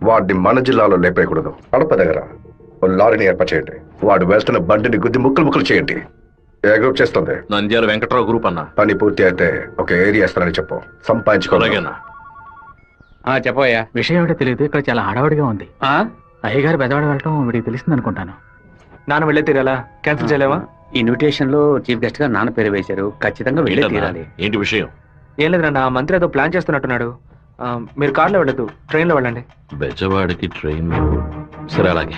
వాడిని మన జిల్లాలో లేపేయకూడదు. కడప దగ్గర ఓ లారీని ఏర్పాటు చేయండి. వాడు వేస్తున్న బండిని గుద్ది ముక్కలు ముక్కలు చేయండి. ఏ గ్రూప్ చేస్తుంది? నంద్యాల వెంకట్రావు గ్రూప్ అన్న. పని పూర్తి అయితే ఒక ఏరియా ఇస్తానని చెప్పు. సంపాదించుకోలేగన్నా. చెప్పయ్యా. విషయం ఏమిటో తెలియదు, ఇక్కడ చాలా హడావుడిగా ఉంది. అయ్యగారు పెద్దవాడు వెళ్ళటం వీడికి తెలిసింది అనుకుంటాను. నాన్న వెళ్ళే తీరాలా? క్యాన్సిల్ చేయలేవా? ఇన్విటేషన్ లో చీఫ్ గెస్ట్ గా నాన్న పేరు వేశారు, ఖచ్చితంగా వెళ్ళే తీరాలి. ఏంటి విషయం? ఏం లేదు నాన్న, మంత్రి ఏదో ప్లాన్ చేస్తున్నట్టున్నాడు. మీరు కార్లో వెళ్ళదు, ట్రైన్ లో వెళ్ళండి. బెజవాడికి ట్రైన్? సరే అలాగే.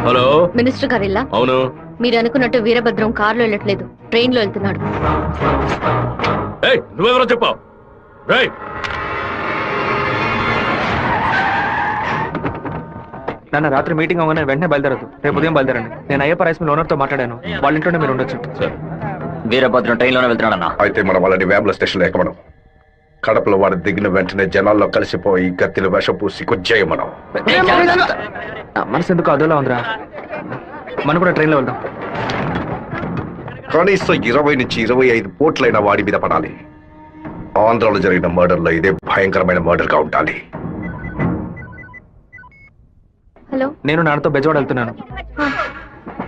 హలో, మినిస్టర్ గారిల్లా? అవును. మీరు అనుకున్నట్టు వీరభద్రం కారులో వెళ్ళట్లేదు, ట్రైన్ లో వెళ్తున్నాడు. నువ్వెవరో చెప్పావు? నాన్న రాత్రి మీటింగ్ అవగానే వెంటనే బయలుదేరదు, రేపు ఉదయం బయలుదేరండి. నేను అయ్యప్ప రైస్ మిల్ ఓనర్ తో మాట్లాడాను, వాళ్ళ ఇంట్లోనే మీరు ఉండొచ్చు. వీరభద్రం ట్రైన్ లోనే వెళ్తున్నాడన్నా. అయితే మనం వాళ్ళని వేముల స్టేషన్ లో ఎక్కమనం. కడపలో వాడు దిగిన వెంటనే జనాల్లో కలిసిపోయి గత్తిని విషం పూసి కొచ్చేయమనం. మనసు ఎందుకు అదోలా ఉందిరా, మనం కూడా ట్రైన్ లో వెళ్దాం. కనీసం 20 నుంచి 25 పోట్లైన వాడి మీద పడాలి. ఆంధ్రాలో జరిగిన మర్డర్ లో ఇదే భయంకరమైన మర్డర్ గా ఉండాలి. హలో, నేను నాన్నతో బెజవాడ వెళ్తున్నాను,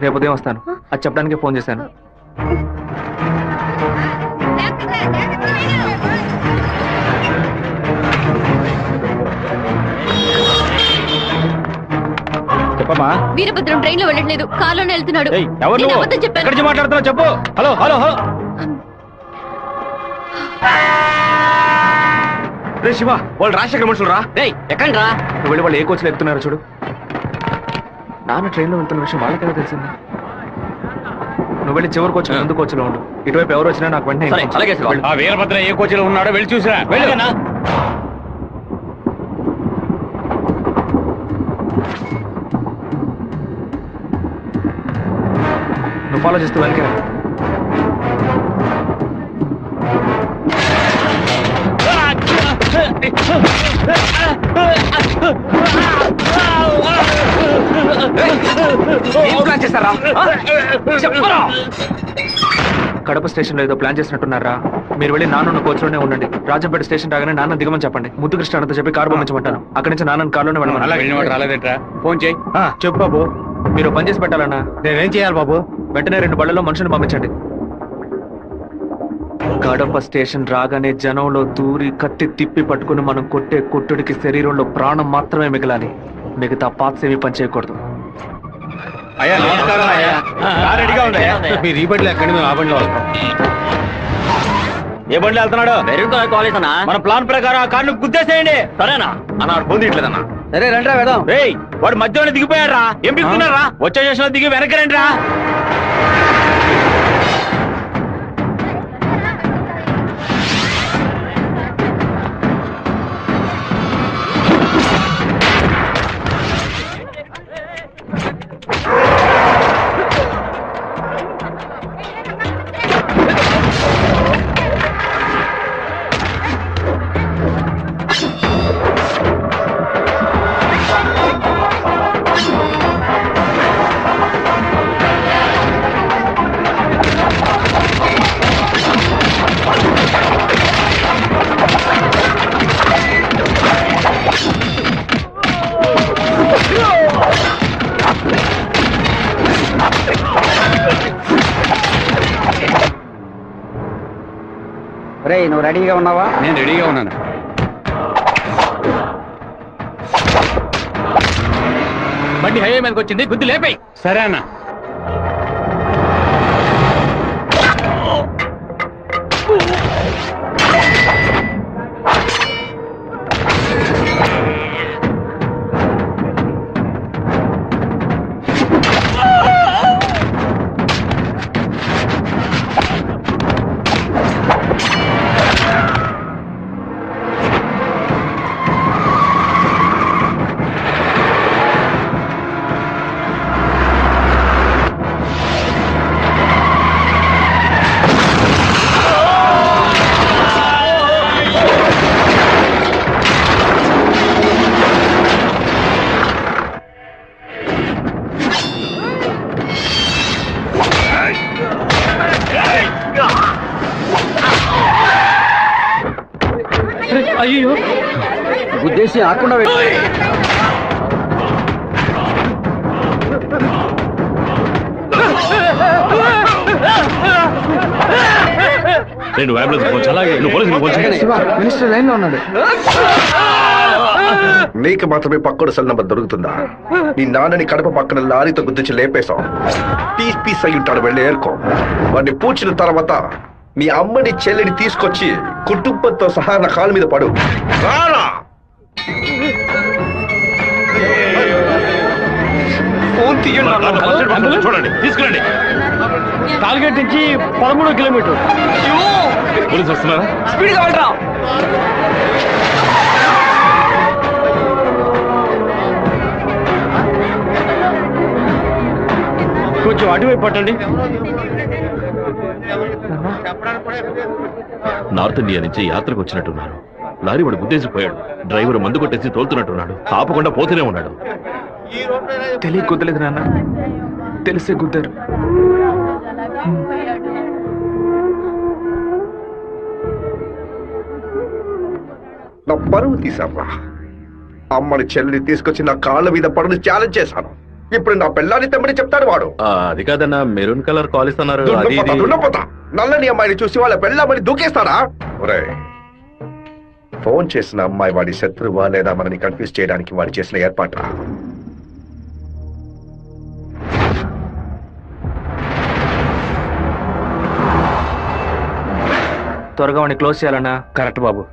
రేపు ఉదయం వస్తాను. అది చెప్పడానికి ఫోన్ చేశాను. చెప్పమ్మా. వీరభద్రం ట్రైన్ లో వెళ్ళట్లేదు, కారులోనే వెళ్తున్నాడు. నేను అబద్ధం చెప్పాను. మాట్లాడుతున్నావు చెప్పు. Hello hello hello. రే శివ, వాళ్ళు రాజశేఖర మనుషులు రా. ఎక్కండి రా. నువ్వు వెళ్ళి వాళ్ళు ఏ కోచ్లో ఎక్కుతున్నారు చూడు. నాన్న ట్రైన్ లో వెళ్తున్న విషయం వాళ్ళకైనా తెలిసింది. నువ్వు వెళ్ళి చివరి కోచ్ ముందు కోచ్లో ఉండు. ఇటువైపు ఎవరు వచ్చినా నాకు వెంటనే. అలాగే శివ. ఆ వీరభద్ర ఏ కోచ్లో ఉన్నాడో వెళ్ళి చూసిరా. వెళ్ళనా? నువ్వు ఫాలో చేస్తూ వెనక. కడప స్టేషన్ లో ఏదో ప్లాన్ చేసినట్టున్నారా? మీరు వెళ్ళి నాన్న కోచ్లోనే ఉండండి. రాజంపేట స్టేషన్ రాగానే నాన్న దిగమని చెప్పండి. ముద్దుకృష్ణ అన్నతో చెప్పి కారు పంపించమంటాను. అక్కడి నుంచి నాన్న కారులోనే వెళ్ళమని. రాలేదేట్రా? ఫోన్ చేయి. చెప్పు బాబు. మీరు పని చేసి పెట్టాలన్నా. నేనేం చేయాలి బాబు? వెంటనే 2 బళ్ళలో మనుషులు పంపించండి. కడప స్టేషన్ రాగానే జనంలో దూరి కత్తి తిప్పి పట్టుకుని మనం కొట్టే కొట్టుడికి శరీరంలో ప్రాణం మాత్రమే మిగలాలి. మిగతా పాత్స్ ఏమీ పని చేయకూడదు. అయ్యా నమస్కారం. అయ్యా రెడీగా ఉందయ్యా. మీరు ఈ బండిలో ఎక్కండి, మేము ఆ బండిలో వస్తాం. ఏ బండిలో వెళ్తున్నాడు? కాలేజ్ అన్నా. మన ప్లాన్ ప్రకారం ఆ కార్ను గుద్దేసేయండి. సరేనా అన్న ఫోన్ తీయట్లేదన్నా. సరే రండి వెళ్దాం. రేయ్, వాడు మధ్యలో దిగిపోయాడు రా. ఏం పిలుస్తున్నారా? వచ్చే స్టేషన్ లో దిగి వెనక్కి రండి రా. నువ్వు రెడీగా ఉన్నావా? నేను రెడీగా ఉన్నాను. బండి హైవే మీదకి వచ్చింది, గుద్ది లేపాయి. సరే అన్న. అయ్యో ఉద్దేశం ఆకుండా నేను అంబులెన్స్ పోవచ్చు అలాగే నువ్వు పోలీసులు పోవచ్చు మినిస్టర్ లైన్ లో ఉన్నాడు. నీకు మాత్రమే పక్కన సెల్ నంబర్ దొరుకుతుందా? నీ నాన్నని కడప పక్కన లారీతో గుద్దించి లేపేశాం. పీస్ పీస్ అయి ఉంటాడు, వెళ్ళి ఏరుకో. వాడిని పూడ్చిన తర్వాత మీ అమ్మని చెల్లిని తీసుకొచ్చి కుటుంబంతో సహా నా కాలు మీద పడు. రారా! ఫోన్ తీయండి. చూడండి, తీసుకురండి. టార్గెట్ నుంచి 13 కిలోమీటర్. పోలీసు వస్తున్నారా? స్పీడ్ గా వెళ్ళరా. కొంచెం అటువైపు పట్టండి. నార్త్ ఇండియా నుంచి యాత్రకు వచ్చినట్టున్నారు. లారీ వాడు గుద్దేసిపోయాడు. డ్రైవర్ మందు కొట్టేసి తోలుతున్నట్టున్నాడు. ఆపకుండా పోతూనే ఉన్నాడు. తెలియ గుద్దలేదు నాన్న, తెలిసే గుద్దారు. నా పరువు తీసారా? అమ్మని చెల్లిని తీసుకొచ్చి నా కాళ్ళ మీద పడుని ఛాలెంజ్ చేశాను. ఇప్పుడు నా పిల్లాన్ని తెమ్మని చెప్తాడు వాడు. అది కాదన్నా, మెరూన్ కలర్ కాలేజ్ అన్నారు. దున్నపోతా నల్లని అమ్మాయిని చూసి వాళ్ళ పెళ్ళామని దూకేస్తారా? ఫోన్ చేసిన అమ్మాయి వాడి శత్రువా లేదా మనని కన్ఫ్యూజ్ చేయడానికి వాడు చేసిన ఏర్పాట. త్వరగా వాడిని క్లోజ్ చేయాలన్నా. కరెక్ట్ బాబు.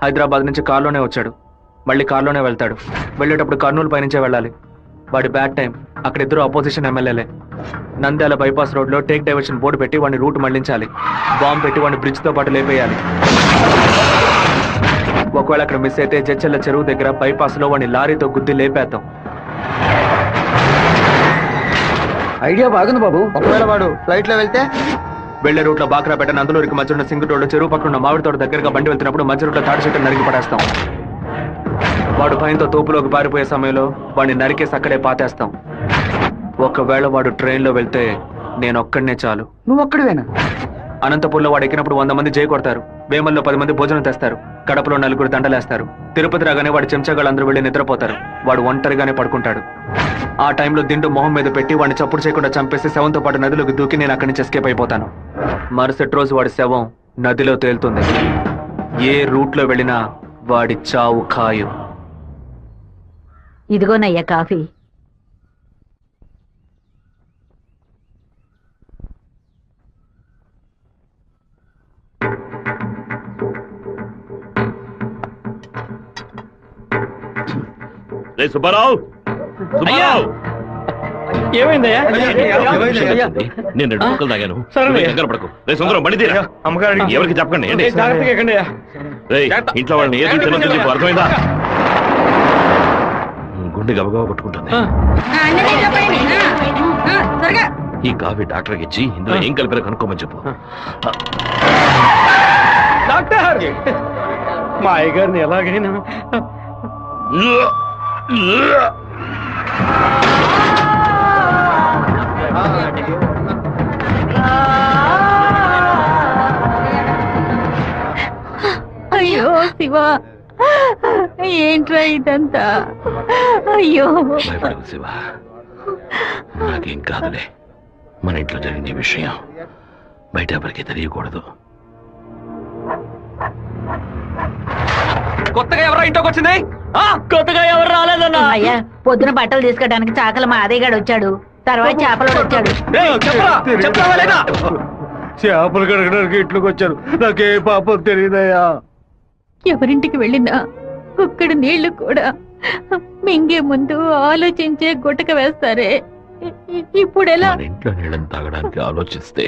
హైదరాబాద్ నుంచి కారులోనే వచ్చాడు, మళ్ళీ కారులోనే వెళ్తాడు. వెళ్ళేటప్పుడు కర్నూలు పైనుంచే వెళ్ళాలి. వాడి బ్యాడ్ టైం. అక్కడ ఇద్దరు అపోజిషన్ ఎమ్మెల్యేలే. నంద్యాల బైపాస్ రోడ్ లో టేక్ డైవర్షన్ బోర్డు పెట్టి వాడిని రూట్ మళ్లించాలి. బాంబు పెట్టి వాడిని బ్రిడ్జ్ తో పాటు లేపేయాలి. ఒకవేళ అక్కడ మిస్ అయితే జడ్చెల్ల చెరువు దగ్గర బైపాస్ లో వాడిని లారీతో గుద్ది లేపేద్దాం. ఐడియా బాగుంది బాబు. ఒకవేళ వాడు ఫ్లైట్ లో వెళ్తే వెళ్లే రూట్ లో బాక్రాపేట నందులూరికి మధ్య ఉన్న సింగు రోడ్డు చెరువు పక్కన ఉన్న మామిడి తోట దగ్గరగా బండి వెళ్తున్నప్పుడు మధ్య రూట్ లో తాడి చెట్టు నరికి పడేస్తాం. వాడు భయంతో తోపులోకి పారిపోయే సమయంలో వాడిని నరికేసి అక్కడే పాతేస్తాం. ఒకవేళ వాడు ట్రైన్ లో వెళ్తే నేను ఒక్కడనే చాలు. నువ్వు ఒక్కడివేనా? అనంతపూర్లో వాడు ఎక్కినప్పుడు 100 మంది జై కొడతారు. వేమల్లో 10 మంది భోజనం తెస్తారు. కడపలో 4 దండలేస్తారు. తిరుపతి రాగానే వాడి చెంచాగాళ్ళందరూ వెళ్ళి నిద్రపోతారు. వాడు ఒంటరిగానే పడుకుంటాడు. ఆ టైంలో దిండు మొహం మీద పెట్టి వాడిని చప్పుడు చేయకుండా చంపేసి శవంతో పాటు నదిలోకి దూకి నేను అక్కడి నుంచి ఎస్కేప్ అయిపోతాను. మరుసటి రోజు వాడి శవం నదిలో తేలుతుంది. ఏ రూట్ లో వెళ్ళినా వాడి చావు ఖాయం. ఇదిగోనయ్యా కాఫీ. సుబ్బారావు, సుబ్బారావు, ఏమైందయ్యా? నేను 2 ముక్కలు తాగాను. సరే. కంగారు పడకు. రే సుందరం, బండి తీరా. అమ్మగారు ఎవరికి చెప్పకండి. ఏంటి? జాగ్రత్తగా ఎక్కండి. రేయ్, ఇంట్లో వాళ్ళని ఏది తినొద్దు చెప్పు, అర్థమైందా? గుండె గబగబా కొట్టుకుంటుంది. ఈ కాఫీ డాక్టర్కి ఇచ్చి ఇందులో ఏం కలిపారో కనుక్కోమని చెప్పు. డాక్టర్, మా అయ్యగారిని ఎలాగైనా అయ్యో శివ, ఏంట్రా ఇదంతా? అయ్యో భయపడకు శివ, నాకేం కాదులే. మన ఇంట్లో జరిగిన ఈ విషయం బయట ఎవరికి తెలియకూడదు. కొత్తగా ఎవరో ఇంట్లోకి వచ్చింది? కొత్తగా ఎవరు రాలేదన్నా. అయ్యా, పొద్దున బట్టలు తీసుకోవడానికి చాకల మా అదేగాడు వచ్చాడు. తర్వాత చేపలు వచ్చాడు. చేపలు కడగడానికి ఇంట్లోకి వచ్చారు. నాకే పాపం తెలియదయ్యా. ఎవరింటికి వెళ్ళినా ఒక్కడు నీళ్లు కూడా మింగే ముందు ఆలోచించే గుట్టక వేస్తారే. ఇప్పుడు ఎలా? మన ఇంట్లో నీళ్ళని తాగడానికి ఆలోచిస్తే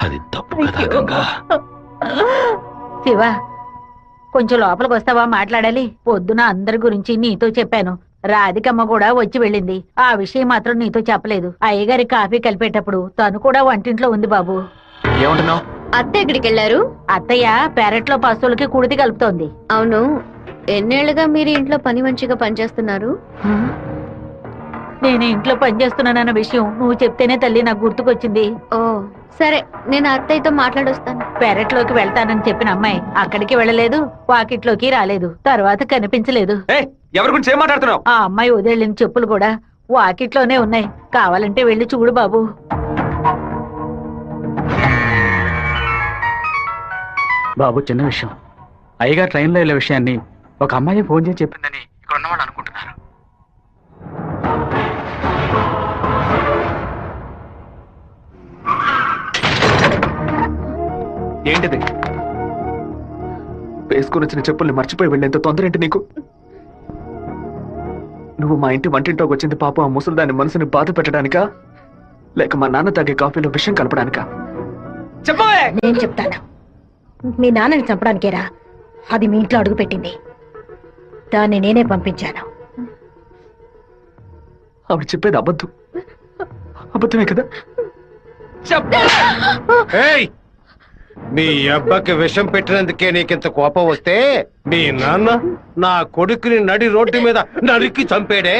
అది తప్పు కదా గంగా. శివ, కొంచెం లోపలికి వస్తావా? మాట్లాడాలి. పొద్దున అందరి గురించి నీతో చెప్పాను. రాధికమ్మ కూడా వచ్చి వెళ్ళింది. ఆ విషయం మాత్రం నీతో చెప్పలేదు. అయ్యగారి కాఫీ కలిపేటప్పుడు తను కూడా వంటింట్లో ఉంది బాబు. ఏమంటున్నావు? అత్త ఎక్కడికి వెళ్ళారు? అత్తయ్య పెరట్లో పశువులకి కుడితి కలుపుతోంది. అవును, ఎన్నేళ్లుగా మీరు ఇంట్లో పని మంచిగా పనిచేస్తున్నారు? నేను ఇంట్లో పనిచేస్తున్నానన్న విషయం నువ్వు చెప్తేనే తల్లి నాకు గుర్తుకొచ్చింది. ఓ సరే, నేను అత్తయ్యతో మాట్లాడొస్తాను. పెరట్లోకి వెళ్తానని చెప్పిన అమ్మాయి అక్కడికి వెళ్ళలేదు, వాకిట్లోకి రాలేదు, తర్వాత కనిపించలేదు. ఎవరి గురించి ఏం మాట్లాడుతున్నావు? ఆ అమ్మాయి వదిలిన చెప్పులు కూడా వాకిట్లోనే ఉన్నాయి. కావాలంటే వెళ్ళి చూడు బాబు. బాబు చిన్న విషయం, అయ్యగారు ట్రైన్లో వెళ్ళే విషయాన్ని ఒక అమ్మాయి ఫోన్ చేసి చెప్పిందని ఇక్కడ ఉన్నవాళ్ళు అనుకుంటున్నారు. ఏంటిది? వేసుకుని వచ్చిన చెప్పుల్ని మర్చిపోయి వెళ్ళేంత తొందర ఏంటి నీకు? నువ్వు మా ఇంటి వంటింట్లోకి వచ్చింది పాపం ఆ ముసలిదాని మనసుని బాధ పెట్టడానికా, లేక మా నాన్న తాగే కాఫీలో విషయం కలపడానికా? చెప్పవే. నేను చెప్తాను, మీ నాన్నని చంపడానికేరా అది మీ ఇంట్లో అడుగు పెట్టింది. దాన్ని నేనే పంపించాను. ఆవిడ చెప్పేది అబద్ధమే కదా? ఏయ్, మీ అబ్బకి విషం పెట్టినందుకే నీకింత కోపం వస్తే మీ నాన్న నా కొడుకుని నడి రోడ్డు మీద నరికి చంపాడే.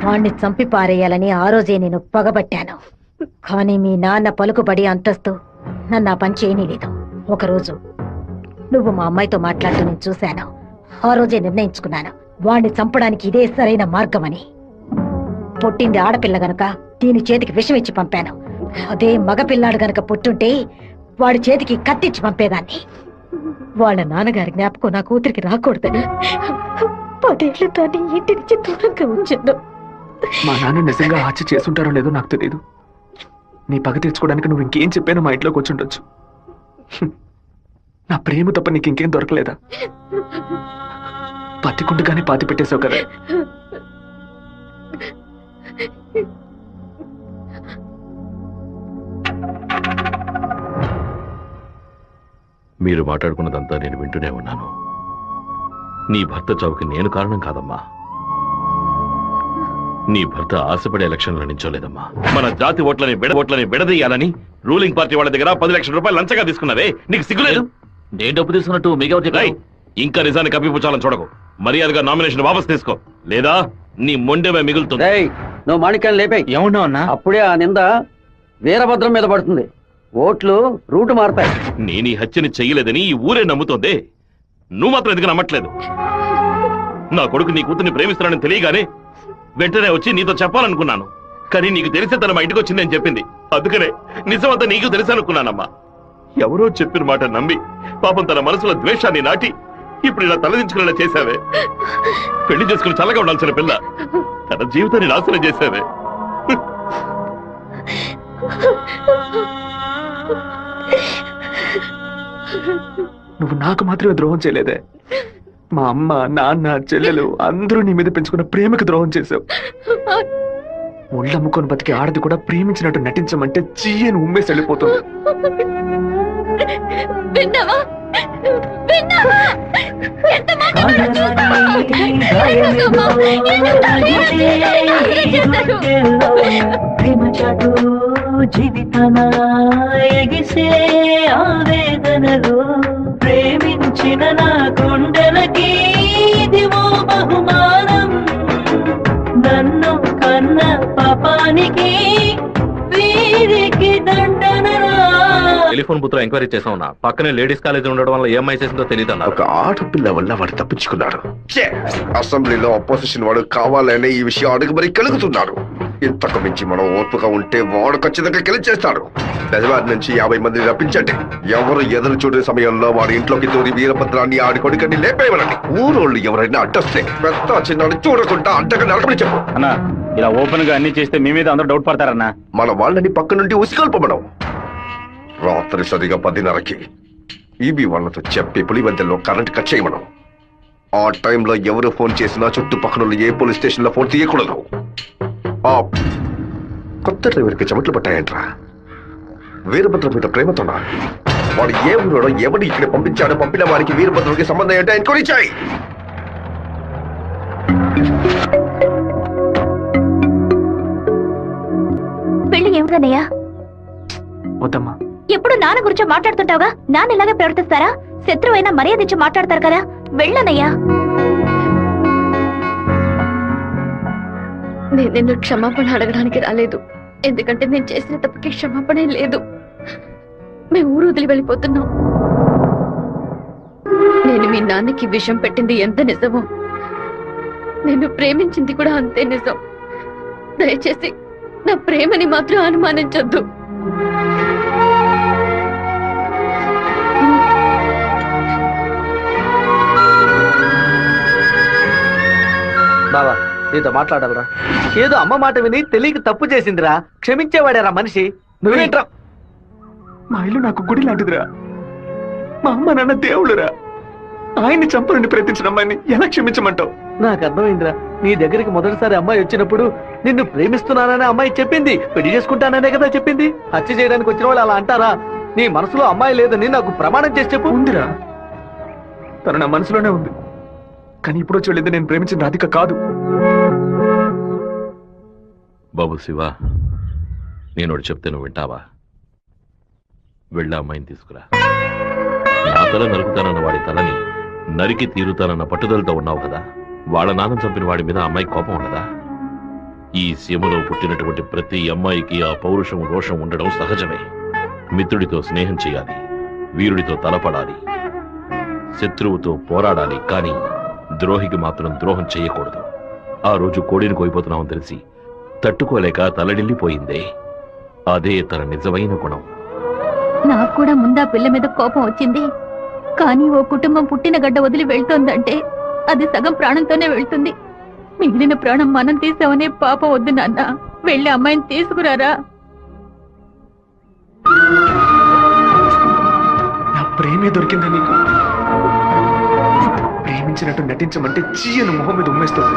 వాణ్ణి చంపి పారేయాలని ఆ రోజే నేను పగబట్టాను. కానీ మీ నాన్న పలుకుబడి అంతస్తు నన్ను ఆ పని చేయనీలేదు. ఒకరోజు నువ్వు మా అమ్మాయితో మాట్లాడుతూ నేను చూశాను. ఆ రోజే నిర్ణయించుకున్నాను, వాణ్ణి చంపడానికి ఇదే సరైన మార్గమని. పుట్టింది ఆడపిల్ల గనక దీని చేతికి విషం ఇచ్చి పంపాను. అదే మగపిల్లాడు గనక పుట్టుంటే వాడి చేతికి కత్తిచ్చి పంపేదాన్ని. వాళ్ళ నాన్నగారి జ్ఞాపకం నా కూతురికి రాకూడదని 10 ఏళ్లు దాన్ని ఇంటి నుంచి దూరంగా ఉంచాను. మా నాన్న నిజంగా హత్య చేసుంటారో లేదో నాకు తెలియదు. నీ పగ తీర్చుకోవడానికి నువ్వు ఇంకేం చెప్పానో మా ఇంట్లోకి వచ్చి ఉండొచ్చు. నా ప్రేమ తప్ప నీకు ఇంకేం దొరకలేదా? పత్తికుండగానే పాతి పెట్టేశావు కదా. మీరు మాట్లాడుకున్నదంతా నేను వింటూనే ఉన్నాను. నీ భర్త చావుకి నేను కారణం కాదమ్మా. నీ భర్త ఆశపడే ఎలక్షన్లో నించోలేదమ్మా. మన జాతి ఓట్లని విడదీయాలని రూలింగ్ పార్టీ వాళ్ళ దగ్గర 10 లక్షల రూపాయలు లంచంగా తీసుకున్నావే, నీకు సిగ్గులేదు? నేను డబ్బు తీసుకున్నట్టు మిగతా ఇంకా నిజాన్ని కప్పిపుచ్చాలని చూడకు. మర్యాదగా నామినేషన్ వాపస్ తీసుకో, లేదా నీ మొండెమే మిగులుతుంది. నువ్వు మాణిక్యాన్ని లేపే. ఏమన్నావు అన్నా? అప్పుడే ఆ నింద వీరభద్రం మీద పడుతుంది. ఓట్లు రూటు మారుతాయి. నేను ఈ హత్యని చెయ్యలేదని ఈ ఊరే నమ్ముతోంది. నువ్వు మాత్రం ఎందుకు నమ్మట్లేదు? నా కొడుకు నీ కూతుర్ని ప్రేమిస్తున్నానని తెలియగానే వెంటనే వచ్చి నీతో చెప్పాలనుకున్నాను. కానీ నీకు తెలిసే తన మా ఇంటికి వచ్చిందని చెప్పింది. అందుకనే నిజమంతా నీకు తెలుసనుకున్నానమ్మా. ఎవరో చెప్పిన మాట నమ్మి పాపం తన మనసులో ద్వేషాన్ని నాటి ఇప్పుడు ఇలా తలదించుకునేలా చేశావే. పెళ్లి చేసుకుని చల్లగా ఉండాల్సిన పిల్ల తన జీవితాన్ని నాశనం చేశావే. నువ్వు నాకు మాత్రమే ద్రోహం చేయలేదే, మా అమ్మ నాన్న చెల్లెలు అందరూ నీ మీద పెంచుకున్న ప్రేమకు ద్రోహం చేశావు. ఒళ్ళమ్ముకొని బతికి ఆడది కూడా ప్రేమించినట్టు నటించమంటే చీయని ఉమ్మేసి వెళ్ళిపోతుంది. విన్నావా? విన్నావా? ఎంత మాట చూస్తావా? జీవితనా ఎగిసే ఆవేదనలో ప్రేమించిన నా గుండెలకి ఇదివో బహుమానం. నన్ను కన్న పాపానికి వీరికి దండనరా. టెలిఫోన్ బుత్ లో ఎంక్వైరీ చేసా ఉన్నా. పక్కనే లేడీస్ కాలేజ్ ఉండడం వల్ల ఏం చేసిందో తెలియదు అన్నారు. ఒక ఆడపిల్ల వల్ల వాడు తప్పించుకున్నాడు. అసెంబ్లీలో అపోజిషన్ వాడు కావాలనే ఈ విషయం అడుగు మరీ కలుగుతున్నాడు. ఇంతకు మించి మనం ఓర్పుగా ఉంటే వాడు ఖచ్చితంగా గెలిచేస్తాడు. బెజవారి నుంచి 50 మందిని రప్పించండి. ఎవరు ఎదురు చూడే సమయంలో వాడి ఇంట్లోకి దూరి వీరభద్రాన్ని ఆడి కొడుకని లేపేయమనండి. ఊరోళ్ళు ఎవరైనా అడ్డొస్తే పెద్ద చిన్నాడు చూడకుండా అడ్డగా నడపని చెప్పు. అన్నా, ఇలా ఓపెన్ గా అన్ని చేస్తే మీ మీద అందరూ డౌట్ పడతారన్నా. మన వాళ్ళని పక్క నుండి ఉసిగొల్పమనం. రాత్రి సరిగా 10:30కి ఈబీ వాళ్ళతో చెప్పి పులివెందుల్లో కరెంట్ కట్ చేయమనం. ఆ టైంలో ఎవరు ఫోన్ చేసినా చుట్టుపక్కల ఏ పోలీస్ స్టేషన్ లో ఫోన్ తీయకూడదు. ఆ కొత్త డ్రైవర్కి చెమట్లు పట్టాయంట్రా. వీరభద్ర మీద ప్రేమతోనా? వాడు ఏ ఊరోడో ఎవడు ఇక్కడ పంపించాడో పంపిన వారికి వీరభద్రుడికి సంబంధం ఏంటో ఎంక్వైరీ చేయి. పెళ్లి ఏమిటనయ్యా? వద్దమ్మా, ఎప్పుడు నాన్న గురించి మాట్లాడుతుంటావుగా, నాన్న ఇలాగే ప్రవర్తిస్తారా? శత్రువైనా మర్యాద ఇచ్చి మాట్లాడతారు కదా. వెళ్ళనయ్యా. నేను నిన్ను క్షమాపణ అడగడానికి రాలేదు, ఎందుకంటే నేను చేసిన తప్పుకి క్షమాపణ లేదు. మేము ఊరు వదిలి వెళ్ళిపోతున్నాం. నేను మీ నాన్నకి విషం పెట్టింది ఎంత నిజమో, నేను ప్రేమించింది కూడా అంతే నిజం. దయచేసి నా ప్రేమని మాత్రం అనుమానించొద్దు. బావా, నీతో మాట్లాడాలరా. ఏదో అమ్మ మాట విని తెలియక తప్పు చేసిందిరా, క్షమించేవాడేరా మనిషి. నువ్వేంట్రా? మా ఇల్లు నాకు గుడి లాంటిదిరా. మా అమ్మ నాన్న దేవుళ్ళురా. ఆయన్ని చంపాలని ప్రయత్నించిన అమ్మాయిని ఎలా క్షమించమంటావు? నాకు అర్థమైందిరా. నీ దగ్గరికి మొదటిసారి అమ్మాయి వచ్చినప్పుడు నిన్ను ప్రేమిస్తున్నానని అమ్మాయి చెప్పింది, పెళ్లి చేసుకుంటాననే కదా చెప్పింది. హత్య చేయడానికి వచ్చిన వాళ్ళు అలా అంటారా? నీ మనసులో అమ్మాయి లేదని నాకు ప్రమాణం చేసి చెప్పు. ఉందిరా, తను నా మనసులోనే ఉంది. కానీ ఇప్పుడు వచ్చి వెళ్ళింది నేను ప్రేమించిన రాధిక కాదు. బాబు శివ, నేను ఒకటి చెప్తే నువ్వు వింటావా? వెళ్ళి అమ్మాయిని తీసుకురా. నా తల నరుకుతానన్న వాడి తలని నరికి తీరుతానన్న పట్టుదలతో ఉన్నావు కదా. వాళ్ళ నాన్న చంపిన వాడి మీద అమ్మాయి కోపం ఉండదా? ఈ సీమలో పుట్టినటువంటి ప్రతి అమ్మాయికి ఆ పౌరుషం రోషం ఉండడం సహజమే. మిత్రుడితో స్నేహం చేయాలి, వీరుడితో తలపడాలి, శత్రువుతో పోరాడాలి, కానీ ద్రోహికి మాత్రం ద్రోహం చేయకూడదు. ఆ రోజు కోడిని కోయిపోతున్నామని తెలిసి తట్టుకోలేక తలడిల్లిపోయిందే, అదే తన నిజమైన గుణం. నాకు కూడా ముందా పిల్ల మీద కోపం వచ్చింది, కానీ ఓ కుటుంబం పుట్టిన గడ్డ వదిలి వెళ్తోందంటే అది సగం ప్రాణంతోనే వెళ్తుంది. మిగిలిన ప్రాణం మనం తీసామనే పాపం వద్దు నాన్న. వెళ్ళి అమ్మాయిని తీసుకురారా. నా ప్రేమే దొరికిందా నీకు? ప్రేమించినట్టు నటించమంటే చీయను మొహం మీద ఉమ్మేస్తుంది.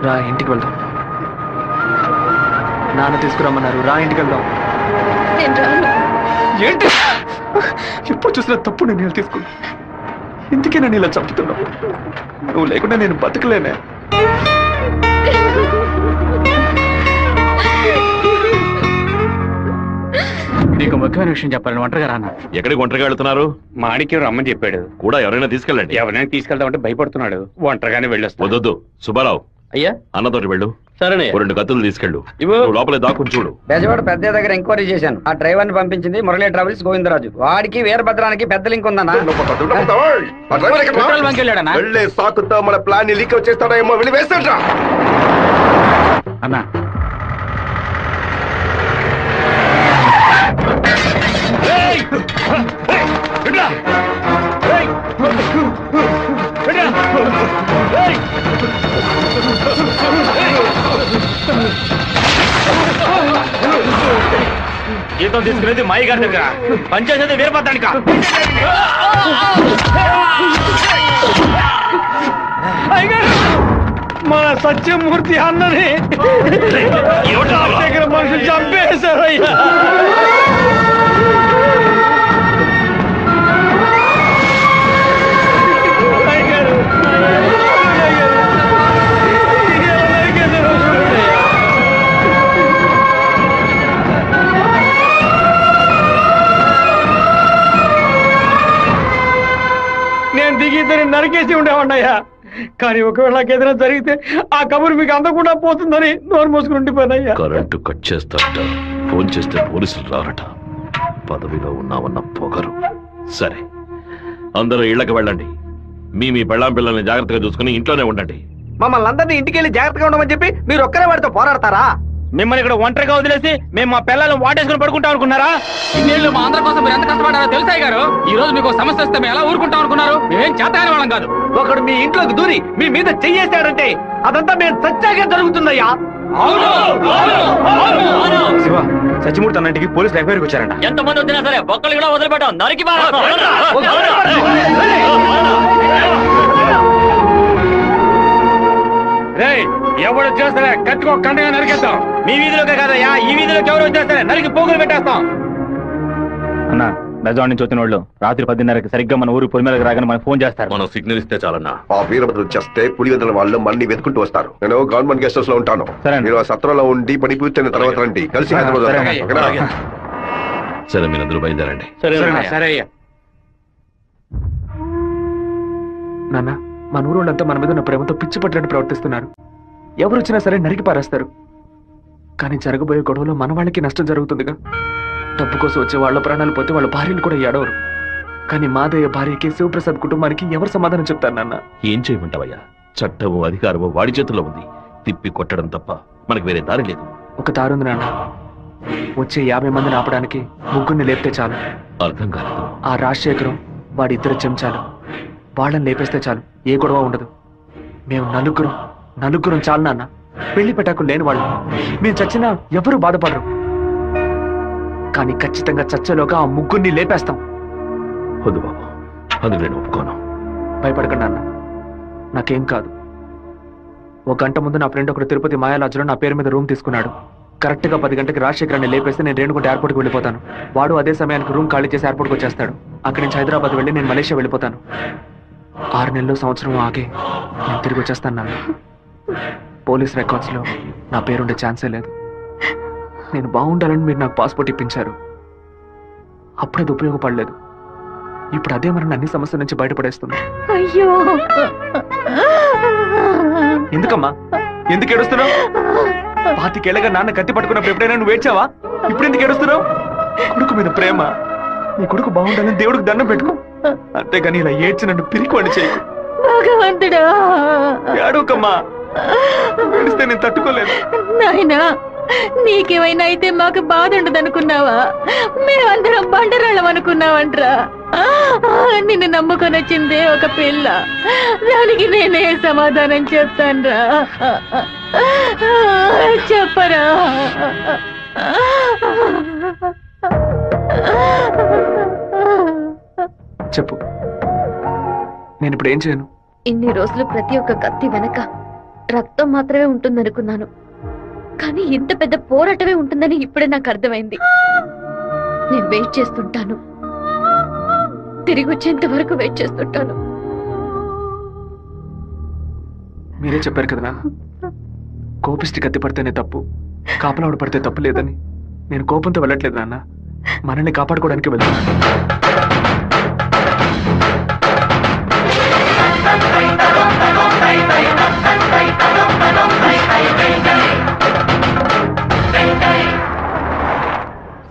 రా, ఇంటికి వెళ్దాం. నాన్న తీసుకురమ్మన్నారు, రా ఇంటికి వెళ్దాం. ఏంటి ఎప్పుడు చూసినా తప్పు నిర్ణయాలు తీసుకున్నా. ఇందుకే నన్ను ఇలా చంపుతున్నావు. నువ్వు లేకుండా నేను బతకలేనే. నీకు ముఖ్యమైన విషయం చెప్పాలని ఒంటరిగా రానా? ఎక్కడికి ఒంటరిగా వెళ్తున్నారు? మాణిక్యం రమ్మని చెప్పాడు. కూడా ఎవరైనా తీసుకెళ్ళండి. ఎవరైనా తీసుకెళ్దామంటే భయపడుతున్నాడు. ఒంటరిగానే వెళ్ళొస్తా. వద్దు సుబ్బారావు, అయ్యా అన్నతోటి వెళ్ళు. సరేనే. 2 కత్తులు తీసుకెళ్ళు. నువ్వు లోపలే దాక్కుని చూడు. బెజవాడ పెద్ద దగ్గర ఎంక్వైరీ చేశాను. ఆ డ్రైవర్ ని పంపించింది మురళీ ట్రావెల్స్ గోవిందరాజు. వాడికి వీరభద్రానికి పెద్ద లింక్ ఉందన్నా. వెళ్ళే సాకుతో మన ప్లాన్ ని లీక్ చేస్తాడో ఏమో, వెళ్ళి వేస్తాడ్రా అన్నా. జీతం తీసుకునేది మాయి గారి దగ్గర, పనిచేసేది వీరభద్రానిక. మన సత్యమూర్తి అన్నని దగ్గర మనుషులు చంపేశారయ్యా. నేను దిగి ఇద్దరిని నరికేసి ఉండేవాడినయ్యా. కానీ ఒకవేళ నాకు ఏదైనా జరిగితే ఆ కబురు మీకు అందకుండా పోతుందని నోరు మూసుకుని ఉండిపోయినయ్యా. కరెంటు కట్ చేస్తారట, ఫోన్ చేస్తే పోలీసులు రారట. పదవిలో ఉన్నామన్న పొగరు. సరే, అందరూ ఇళ్లకు వెళ్ళండి. మీ పెళ్ళాం పిల్లల్ని జాగ్రత్తగా చూసుకుని ఇంట్లోనే ఉండండి. మమ్మల్ని అందరినీ ఇంటికి వెళ్ళి జాగ్రత్తగా ఉండమని చెప్పి మీరు ఒక్కరే వాడితో పోరాడతారా? మిమ్మల్ని ఇక్కడ ఒంటరిగా వదిలేసి మేము మా పిల్లలను వాటేసుకుని పడుకుంటాం అనుకున్నారా? ఇన్నేళ్ళు మా అందరి కోసం మీరు ఎంత కష్టపడారో తెలుసాయి గారు. ఈ రోజు మీకు సమస్య వస్తే మేము ఎలా ఊరుకుంటాం అనుకున్నారు? మేమేం చేతగాని వాళ్ళం కాదు. ఒకడు మీ ఇంట్లోకి దూరి మీ మీద చెయ్యేశాడంటే అదంతా మేము సత్యాగా జరుగుతుందయ్యా. శివ, సత్యమూర్తి అన్నింటికి పోలీసులు ఎంక్వైరీకి వచ్చారంట. ఎంతమంది వచ్చినా సరే ఒక్కళ్ళు కూడా వదిలిపెట్టాం. నరికి ఎవరు వచ్చేస్తారే కత్తికో కండగా నరికేస్తాం. మీ వీధిలోకే కాదయ్యా, ఈ వీధిలోకి ఎవరు వచ్చేస్తారే నరికి పోగులు పెట్టేస్తాం. అన్నా, బెజవాడ నుంచి వచ్చిన వాళ్ళు రాత్రి 10:30కి సరిగ్గా మన ఊరు పొలిమేరకు రాగానే మనకు ఫోన్ చేస్తారు. మనం సిగ్నల్ ఇస్తే చాలన్నా. ఆ వీరభద్రం చేస్తే పులివెందుల వాళ్ళు మన్ని వెతుకుంటూ వస్తారు. నేను గవర్నమెంట్ గెస్ట్ హౌస్ లో ఉంటాను. సరే. మీరు ఆ సత్రంలో ఉండి పని పూర్తయిన తర్వాత రండి, కలిసి హైదరాబాద్ సరే. వద్దాం. ఓకేనా? సరే మీరందరూ బయలుదేరండి. సరే అయ్యా. నాన్న, మన ఊరోళ్ళంతా మన మీద ఉన్న ప్రేమతో పిచ్చి పట్టినట్టు ప్రవర్తిస్తున్నారు. ఎవరు వచ్చినా సరే నరికి పారేస్తారు. కానీ జరగబోయే గొడవలో మన వాళ్ళకి నష్టం జరుగుతుందిగా. డబ్బు కోసం వచ్చే వాళ్ళ ప్రాణాలు పోతే వాళ్ళ భార్యలు కూడా ఏడవరు. కానీ మాదయ్య భార్యకి శివప్రసాద్ కుటుంబానికి ఎవరు సమాధానం చెప్తారు నాన్న? ఏం చేయమంటావయ్యా? చట్టము అధికారము వాడి చేతుల్లో ఉంది. తిప్పి కొట్టడం తప్ప మనకు వేరే దారి లేదు. ఒక దారుంది నాన్న. వచ్చే 50 మందిని ఆపడానికి ముగ్గురిని లేపితే చాలు. అర్థం కాలేదు. ఆ రాజశేఖరం వాడి 2 చెంచాలు వాళ్ళని లేపేస్తే చాలు, ఏ గొడవ ఉండదు. మేము నలుగురం చాలు నాన్న. పెళ్లి పెట్టాకులు లేని వాళ్ళు. మేము చచ్చినా ఎవరూ బాధపడరు. కానీ ఖచ్చితంగా చచ్చేలోగా ఆ ముగ్గురిని లేపేస్తాం. వద్దు బాబు, అందుకు నేను ఒప్పుకోను. భయపడకండి అన్న, నాకేం కాదు. 1 గంట ముందు నా ఫ్రెండ్ ఒకడు తిరుపతి మాయాలాజులో నా పేరు మీద రూమ్ తీసుకున్నాడు. కరెక్ట్ గా 10 గంటకి రాజశేఖరాన్ని లేపేస్తే నేను రేణుగుంట ఎయిర్పోర్ట్కి వెళ్ళిపోతాను. వాడు అదే సమయానికి రూమ్ ఖాళీ చేసి ఎయిర్పోర్ట్కి వచ్చేస్తాడు. అక్కడి నుంచి హైదరాబాద్ వెళ్ళి నేను మలేషియా వెళ్ళిపోతాను. 6 నెలలు సంవత్సరం ఆగే నేను తిరిగి వచ్చేస్తాను నాన్న. పోలీస్ రికార్డ్స్ లో నా పేరుండే ఛాన్సే లేదు. నేను బాగుండాలని మీరు నాకు పాస్పోర్ట్ ఇప్పించారు. అప్పుడు అది ఉపయోగపడలేదు. ఇప్పుడు అదే మరి అన్ని సమస్యల నుంచి బయటపడేస్తుంది. అయ్యో, ఎందుకమ్మా, ఎందుకు ఏడుస్తున్నావు? 25 ఏళ్ళగా నాన్న కత్తి పట్టుకున్నప్పుడు ఎప్పుడైనా నువ్వు ఏడ్చావా? ఇప్పుడు ఎందుకు ఏడుస్తున్నావు? కొడుకు మీద ప్రేమ. నీ కొడుకు బాగుండాలని దేవుడికి దండం పెట్టుకో. అంతేగాని ఇలా ఏడ్చి నన్ను పిరికివాడి చేయకు. భగవంతుడా, ఏడవకమ్మా. ఏడిస్తే నేను తట్టుకోలేదు. నాయనా, నీకేమైనా అయితే మాకు బాధ ఉండదు అనుకున్నావా? మేమందరం బండరాళ్ళం అనుకున్నావంట్రా. నిన్ను నమ్ముకొని వచ్చిందే ఒక పిల్ల. దానికి నేనే సమాధానం చెప్తాన్రా. చెప్పరా? చెప్పు, నేను ఇప్పుడు ఏం చేయను? ఇన్ని రోజులు ప్రతి ఒక్క కత్తి వెనక రక్తం మాత్రమే ఉంటుందనుకున్నాను. కానీ ఇంత పెద్ద పోరాటమే ఉంటుందని ఇప్పుడే నాకు అర్థమైంది. నేను వెయిట్ చేస్తుంటాను, తిరిగి వచ్చేంత వరకు వెయిట్ చేస్తుంటాను. మీరే చెప్పారు కదా నాన్న, కోపిష్టి కత్తి పడితేనే తప్పు, కాపలావిడ పడితే తప్పు లేదని. నేను కోపంతో వెళ్ళట్లేదు నాన్న, మనల్ని కాపాడుకోవడానికి వెళ్తున్నాను.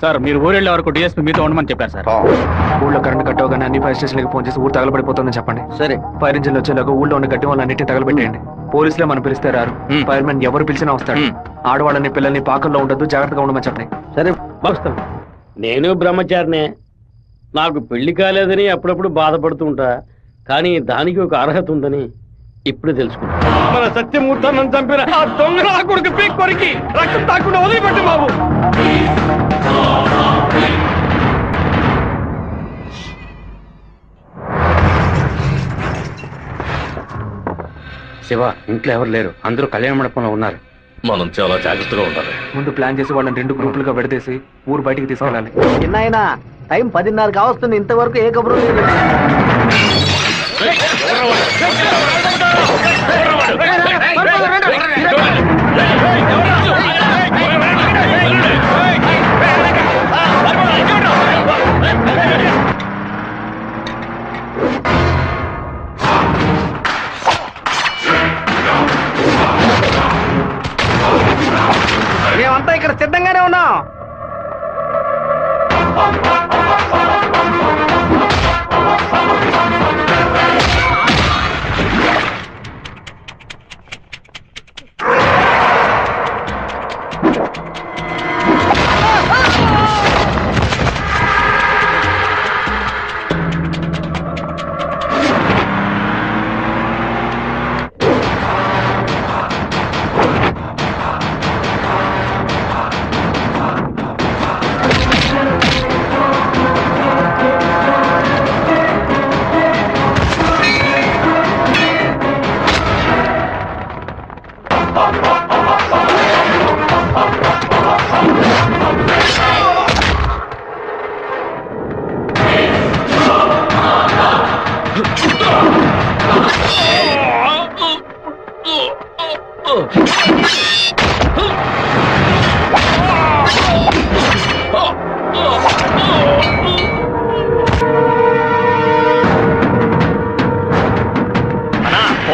సార్, మీరు ఊరెళ్ళే వరకు డిఎస్పీ మీతో ఉండమని చెప్పారు సార్. ఊళ్ళో కరెంట్ కట్ అవగానే అన్ని ఫైర్ స్టేషన్లకు ఫోన్ చేసి ఊరు తగలబడిపోతుందని చెప్పండి. సరే. ఫైర్ ఇంజిన్ వచ్చేలాగా ఊళ్ళో ఉన్న గడ్డి వాళ్ళన్నింటినీ తగలబెట్టేయండి. పోలీసులే మనం పిలిస్తే రారు. ఫైర్ మెన్ ఎవరు పిలిచినా వస్తాడు. ఆడవాళ్ళని పిల్లల్ని పాకల్లో ఉండదు, జాగ్రత్తగా ఉండమని చెప్పండి. సరే, వస్తాను. నేను బ్రహ్మచారినే. నాకు పెళ్లి కాలేదని అప్పుడప్పుడు బాధపడుతూ ఉంటా. కానీ దానికి ఒక అర్హత ఉందని ఇప్పుడు తెలుసుకుంటా. మన సత్యమూర్తాన్ని చంపిన ఆ దొంగ నా కొడుకు పీక్ కొరికి రక్తం తాకుండా వదిలిపెట్టు బాబు. శివ, ఇంట్లో ఎవరు లేరు, అందరూ కళ్యాణ మండపంలో ఉన్నారు. మనం చాలా జాగ్రత్తగా ఉండాలి. ముందు ప్లాన్ చేసి వాళ్ళని 2 గ్రూపులుగా విడదీసి ఊరు బయటికి తీసుకెళ్ళాలి. చిన్నాయన, టైం 10:30 కావస్తుంది, ఇంతవరకు ఏ కబురు లేదు. మేమంతా ఇక్కడ సిద్ధంగానే ఉన్నాం.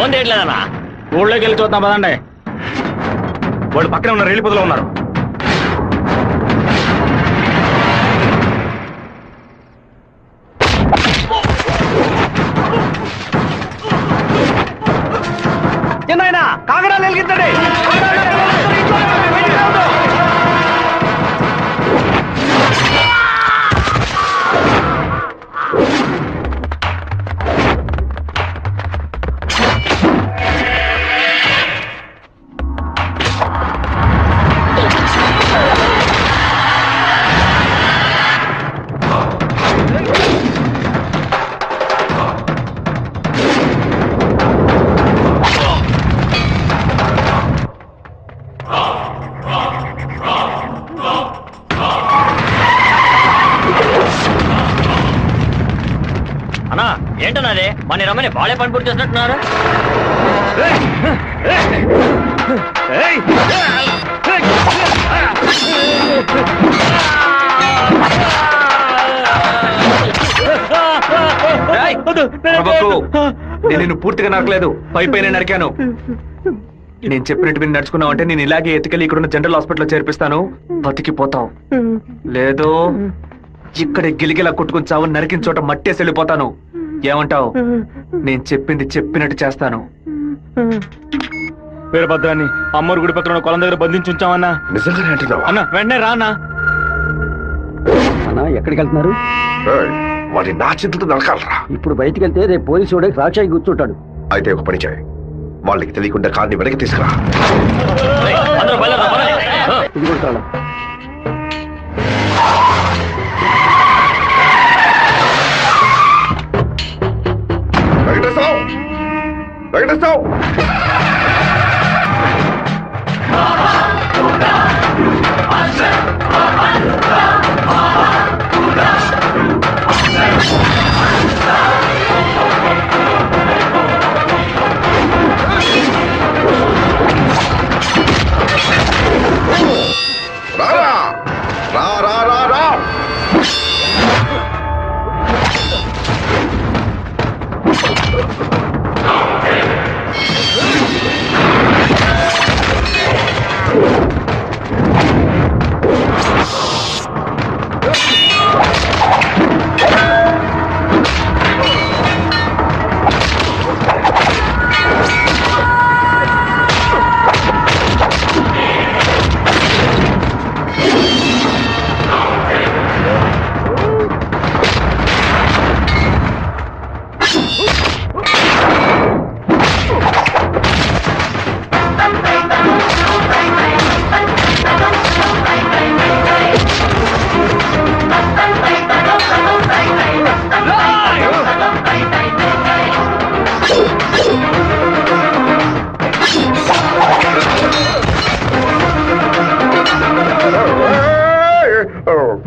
పని చేయట్లేదన్నా. ఊళ్ళోకి వెళ్ళి చూద్దాం పదండి. వాళ్ళు పక్కనే ఉన్న రైలు పొదలో ఉన్నారు. చిన్నాయన కాగడాలు వెలిగించండి. అన్నా ఏంటన్నా అదే మన రమ్మని బాలే పని పూర్తి చేసినట్టున్నారు. నేను నిన్ను పూర్తిగా నరకలేదు, పైపైన నరికాను. నేను చెప్పినట్టు మీరు నడుచుకున్నావు అంటే నేను ఇలాగే ఎత్తుకెళ్ళి ఇక్కడున్న జనరల్ హాస్పిటల్లో చేర్పిస్తాను, బతికిపోతావు. లేదో ఇక్కడ గిలిగిలా కొట్టుకుని చావు, నరికిన చోట మట్టేసి వెళ్ళిపోతాను. ఏమంటావు? నేను చెప్పింది చెప్పినట్టు చేస్తాను. వీరభద్రాన్ని అమ్మోరు గుడి పక్కన కొలం దగ్గర బంధించి ఉంచామన్నా. నిజంగానే అంటున్నావా? అన్న వెంటనే రా అన్నా. అన్నా ఎక్కడికి వెళ్తున్నారు? ఏయ్, వాడి నా చింతతో నరకాలరా. ఇప్పుడు బయటికి వెళ్తే రేపు పోలీసు వాడికి రాక్షాయి కూర్చుంటాడు. అయితే ఒక పని చేయి, వాళ్ళకి తెలియకుండా కార్ని వెనక్కి తీసుకురా. ఇది కూడా చాలా వెంకటేశ్వరరావు, వెంకటేశ్వరరావు, రారా, రా రా రా రా.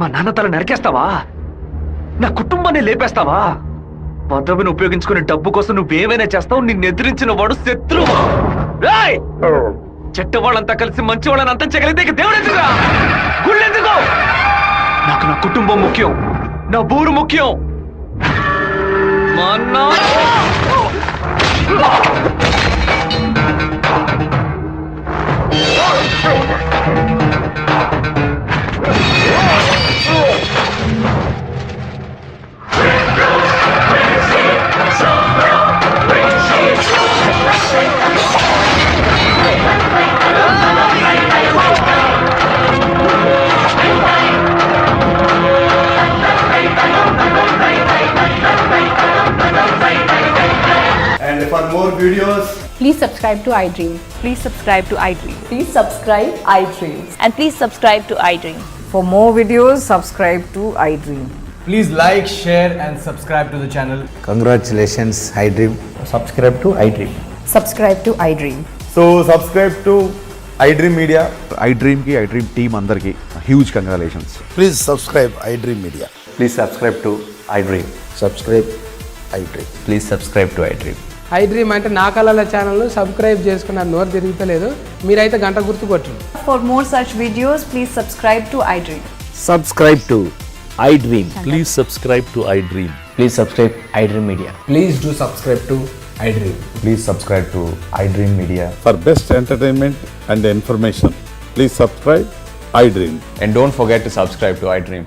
మా నాన్న తల నరికేస్తావా? నా కుటుంబాన్ని లేపేస్తావా? పదవిని ఉపయోగించుకునే డబ్బు కోసం నువ్వేమైనా చేస్తావు. నిన్ను ఎదిరించిన వాడు శత్రువు. రాయ్, చెట్ట వాళ్ళంతా కలిసి మంచి వాళ్ళని అంతం చేయగలిగితే ఇక దేవుడు ఎందుకురా? గుళ్ళు ఎందుకు? నాకు నా కుటుంబం ముఖ్యం, నా ఊరు ముఖ్యం. మా And for more videos, please subscribe to iDream. Please subscribe to iDream. Please subscribe iDream. And please subscribe to iDream. For more videos, subscribe to iDream. please like, share and subscribe to the channel. Congratulations, iDream. Subscribe to iDream. Subscribe to iDream. So subscribe to iDream Media. iDream ki iDream team andarki huge congratulations. Please subscribe iDream Media. Please subscribe to iDream. Subscribe iDream. Please subscribe to iDream. iDream అంటే నా కళల channel subscribe చేసుకున్న నోరు తిరుగుతలేదు, మీరైతే గంట గుర్తు కొట్టండి. For more such videos, please subscribe to iDream. Subscribe to iDream. Please subscribe to iDream. Please subscribe iDream Media. Please do subscribe to iDream. Please subscribe to iDream Media. For best entertainment and information, please subscribe iDream. And don't forget to subscribe to iDream.